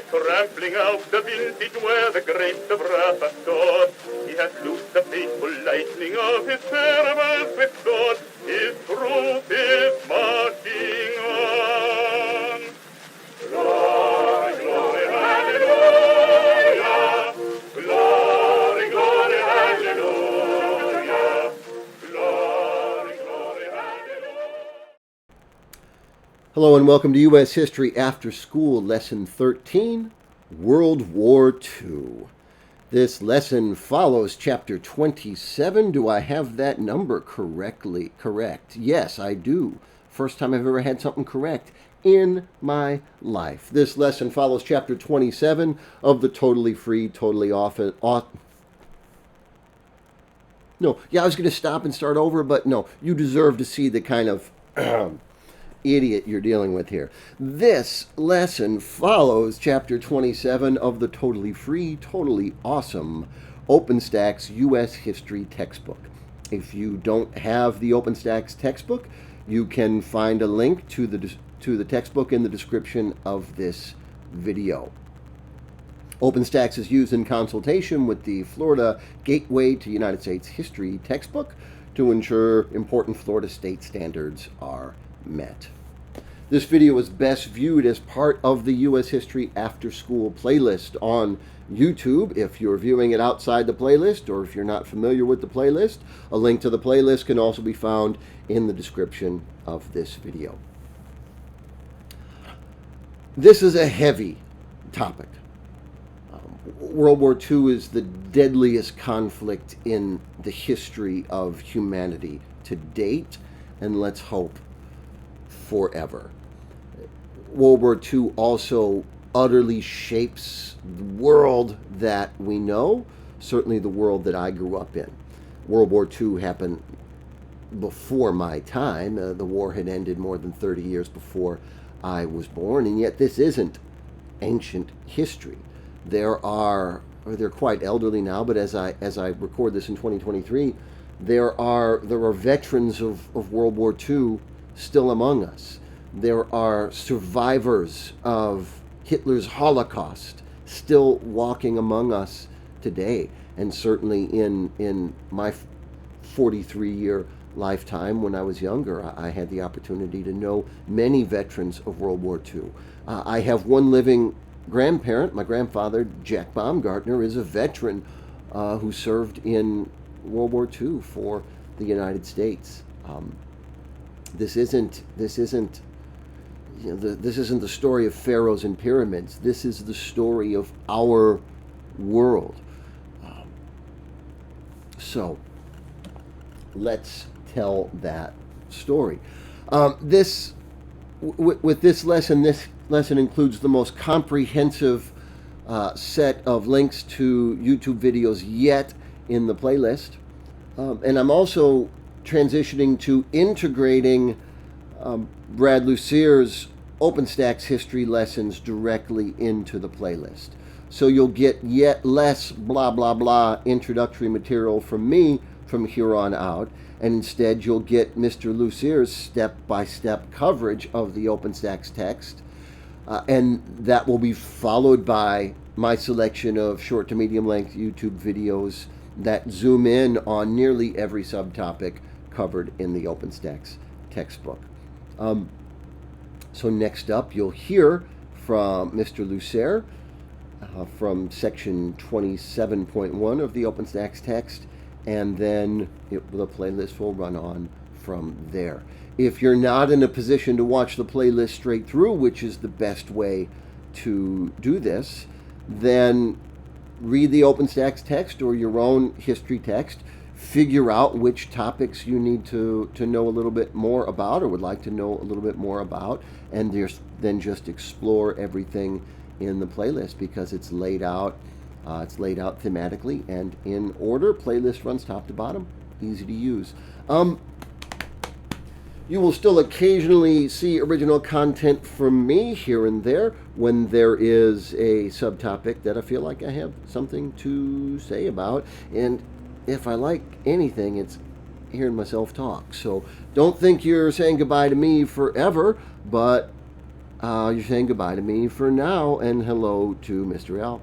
trampling out the vintage where the grapes of wrath are stored. He hath loosed the fateful lightning of his terrible swift sword. His truth is marching on. Glory, glory, hallelujah. Glory, glory, hallelujah. Glory, glory, hallelujah. Hello and welcome to U.S. History After School, Lesson 13, World War II. This lesson follows Chapter 27. Do I have that number correctly? Correct. Yes, I do. First time I've ever had something correct in my life. This lesson follows Chapter 27 of the Totally Free, Totally Off. No, yeah, I was going to stop and start over, but no, you deserve to see the kind of idiot you're dealing with here. This lesson follows Chapter 27 of the Totally Free, Totally Awesome OpenStax U.S. History textbook. If you don't have the OpenStax textbook, you can find a link to the textbook in the description of this video. OpenStax is used in consultation with the Florida Gateway to United States History textbook to ensure important Florida state standards are met. This video is best viewed as part of the U.S. History After School playlist on YouTube. If you're viewing it outside the playlist, or if you're not familiar with the playlist, a link to the playlist can also be found in the description of this video. This is a heavy topic. World War II is the deadliest conflict in the history of humanity to date, and let's hope forever. World War II also utterly shapes the world that we know, certainly the world that I grew up in. World War II happened before my time. The war had ended more than 30 years before I was born, and yet this isn't ancient history. They're quite elderly now, but as I record this in 2023, there are veterans of World War II still among us. There are survivors of Hitler's Holocaust still walking among us today. And certainly in my 43-year lifetime, when I was younger, I had the opportunity to know many veterans of World War II. I have one living grandparent. My grandfather, Jack Baumgartner, is a veteran who served in World War II for the United States. This isn't the story of pharaohs and pyramids. This is the story of our world. So let's tell that story. This lesson includes the most comprehensive set of links to YouTube videos yet in the playlist. And I'm also transitioning to integrating Brad Lucier's OpenStax history lessons directly into the playlist. So you'll get yet less blah, blah, blah introductory material from me from here on out, and instead you'll get Mr. Lucier's step-by-step coverage of the OpenStax text, and that will be followed by my selection of short to medium length YouTube videos that zoom in on nearly every subtopic covered in the OpenStax textbook. So next up, you'll hear from Mr. Lucier from section 27.1 of the OpenStax text, and then the playlist will run on from there. If you're not in a position to watch the playlist straight through, which is the best way to do this, then read the OpenStax text or your own history text. Figure out which topics you need to know a little bit more about or would like to know a little bit more about, and then just explore everything in the playlist because it's laid out thematically and in order. Playlist runs top to bottom, easy to use. You will still occasionally see original content from me here and there when there is a subtopic that I feel like I have something to say about. And if I like anything, it's hearing myself talk. So don't think you're saying goodbye to me forever, but You're saying goodbye to me for now, and hello to Mr. L.